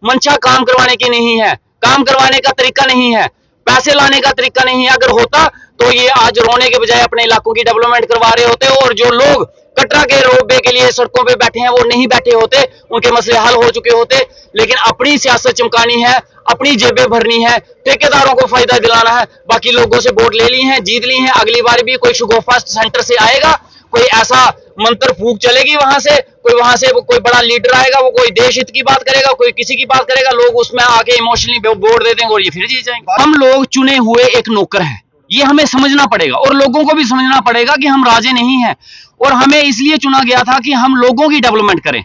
मंशा काम करवाने की नहीं है, काम करवाने का तरीका नहीं है, पैसे लाने का तरीका नहीं है। अगर होता तो ये आज रोने के बजाय अपने इलाकों की डेवलपमेंट करवा रहे होते, और जो लोग कटरा के रोपवे के लिए सड़कों पे बैठे हैं वो नहीं बैठे होते, उनके मसले हल हो चुके होते। लेकिन अपनी सियासत चमकानी है, अपनी जेबें भरनी है, ठेकेदारों को फायदा दिलाना है। बाकी लोगों से वोट ले ली हैं, जीत ली हैं, अगली बार भी कोई शगुफा सेंटर से आएगा, कोई ऐसा मंत्र फूक चलेगी वहां से कोई बड़ा लीडर आएगा, वो कोई देश हित की बात करेगा, कोई किसी की बात करेगा, लोग उसमें आके इमोशनली वोट दे देंगे और ये फिर जीत जाएंगे। हम लोग चुने हुए एक नौकर हैं, ये हमें समझना पड़ेगा, और लोगों को भी समझना पड़ेगा कि हम राजे नहीं हैं, और हमें इसलिए चुना गया था कि हम लोगों की डेवलपमेंट करें,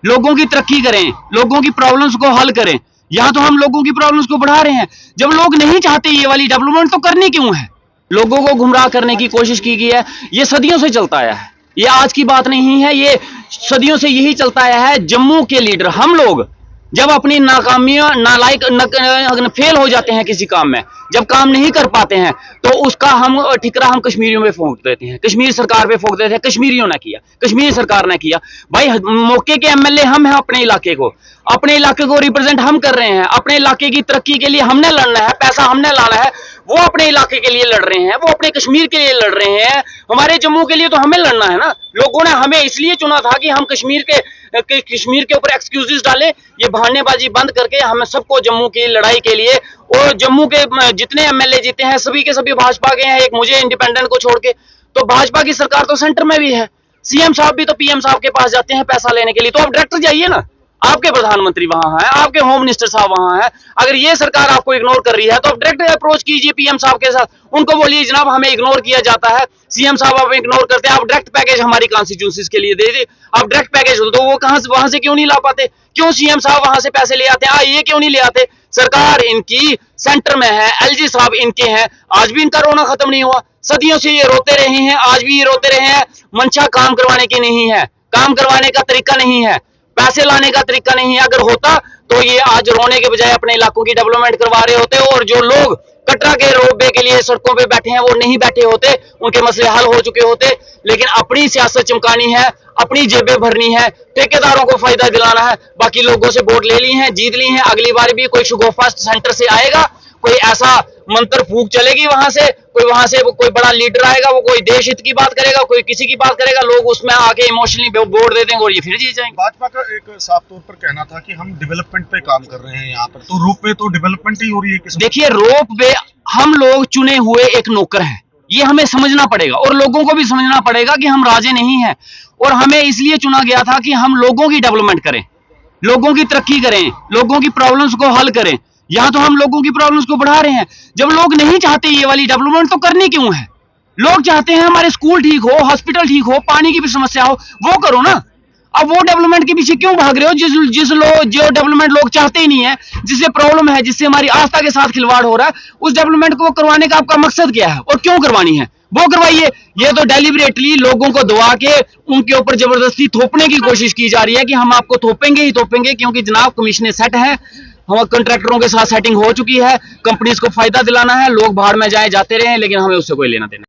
लोगों की तरक्की करें, लोगों की प्रॉब्लम्स को हल करें। यहां तो हम लोगों की प्रॉब्लम्स को बढ़ा रहे हैं। जब लोग नहीं चाहते ये वाली डेवलपमेंट, तो करनी क्यों है? लोगों को गुमराह करने की कोशिश की गई है। ये सदियों से चलता आया है, ये आज की बात नहीं है, ये सदियों से यही चलता आया है। जम्मू के लीडर हम लोग जब अपनी नाकामियां फेल हो जाते हैं किसी काम में, जब काम नहीं कर पाते हैं, तो उसका हम ठिकरा हम कश्मीरियों में फोंक देते हैं, कश्मीर सरकार पे फोंक देते हैं। कश्मीरियों ने किया, कश्मीर सरकार ने किया। भाई मौके के एमएलए हम हैं, अपने इलाके को रिप्रेजेंट हम कर रहे हैं, अपने इलाके की तरक्की के लिए हमने लड़ना है, पैसा हमने लाना है। वो अपने इलाके के लिए लड़ रहे हैं, वो अपने कश्मीर के लिए लड़ रहे हैं, हमारे जम्मू के लिए तो हमें लड़ना है ना। लोगों ने हमें इसलिए चुना था कि हम कश्मीर के ऊपर एक्सक्यूजेस डालें, ये बहानेबाजी बंद करके हम सबको जम्मू की लड़ाई के लिए, और जम्मू के जितने एमएलए जीते हैं सभी के सभी भाजपा के हैं, एक मुझे इंडिपेंडेंट को छोड़ के। तो भाजपा की सरकार तो सेंटर में भी है, सीएम साहब भी तो पीएम साहब के पास जाते हैं पैसा लेने के लिए। तो आप डायरेक्टर जाइए ना, आपके प्रधानमंत्री वहां हैं, आपके होम मिनिस्टर साहब वहां हैं। अगर ये सरकार आपको इग्नोर कर रही है तो आप डायरेक्ट अप्रोच कीजिए पीएम साहब के साथ, उनको बोलिए जनाब हमें इग्नोर किया जाता है, सीएम साहब आप इग्नोर करते हैं, आप डायरेक्ट पैकेज हमारी कॉन्स्टिट्यूंसीज के लिए दे दीजिए, आप डायरेक्ट पैकेज दो। वो कहां से, वहां से क्यों नहीं ला पाते? क्यों सीएम साहब वहां से पैसे ले आते हैं? ये क्यों नहीं ले आते? सरकार इनकी सेंटर में है, एलजी साहब इनके हैं, आज भी इनका रोना खत्म नहीं हुआ। सदियों से ये रोते रहे हैं, आज भी ये रोते रहे हैं। मंशा काम करवाने की नहीं है, काम करवाने का तरीका नहीं है, पैसे लाने का तरीका नहीं है। अगर होता तो ये आज रोने के बजाय अपने इलाकों की डेवलपमेंट करवा रहे होते, और जो लोग कटरा के रोपवे के लिए सड़कों पे बैठे हैं वो नहीं बैठे होते, उनके मसले हल हो चुके होते। लेकिन अपनी सियासत चमकानी है, अपनी जेबें भरनी है, ठेकेदारों को फायदा दिलाना है। बाकी लोगों से वोट ले ली हैं, जीत ली हैं, अगली बार भी कोई शगुफा सेंटर से आएगा, कोई ऐसा मंत्र फूक चलेगी वहां से कोई बड़ा लीडर आएगा, वो कोई देश हित की बात करेगा, कोई किसी की बात करेगा, लोग उसमें आके इमोशनली वोट दे देंगे और ये फिर जीत जाएंगे। भाजपा का एक साफ तौर पर कहना था कि हम डेवलपमेंट पे काम कर रहे हैं यहाँ पर, तो रोपवे तो डेवलपमेंट ही हो रही है। देखिए, रोपवे हम लोग चुने हुए एक नौकर हैं, ये हमें समझना पड़ेगा, और लोगों को भी समझना पड़ेगा कि हम राजे नहीं हैं, और हमें इसलिए चुना गया था कि हम लोगों की डेवलपमेंट करें, लोगों की तरक्की करें, लोगों की प्रॉब्लम्स को हल करें। यहां तो हम लोगों की प्रॉब्लम्स को बढ़ा रहे हैं। जब लोग नहीं चाहते ये वाली डेवलपमेंट, तो करनी क्यों है? लोग चाहते हैं हमारे स्कूल ठीक हो, हॉस्पिटल ठीक हो, पानी की भी समस्या हो, वो करो ना। अब वो डेवलपमेंट के पीछे क्यों भाग रहे हो जो डेवलपमेंट लोग चाहते ही नहीं है, जिससे प्रॉब्लम है, जिससे हमारी आस्था के साथ खिलवाड़ हो रहा है, उस डेवलपमेंट को करवाने का आपका मकसद क्या है और क्यों करवानी है? वो करवाइए। ये तो डेलिबरेटली लोगों को दबा के उनके ऊपर जबरदस्ती थोपने की कोशिश की जा रही है कि हम आपको थोपेंगे ही थोपेंगे, क्योंकि जनाब कमीशनें सेट है, हम कंट्रैक्टरों के साथ सेटिंग हो चुकी है, कंपनीज को फायदा दिलाना है, लोग बाहर में जाते रहे, लेकिन हमें उससे कोई लेना देना।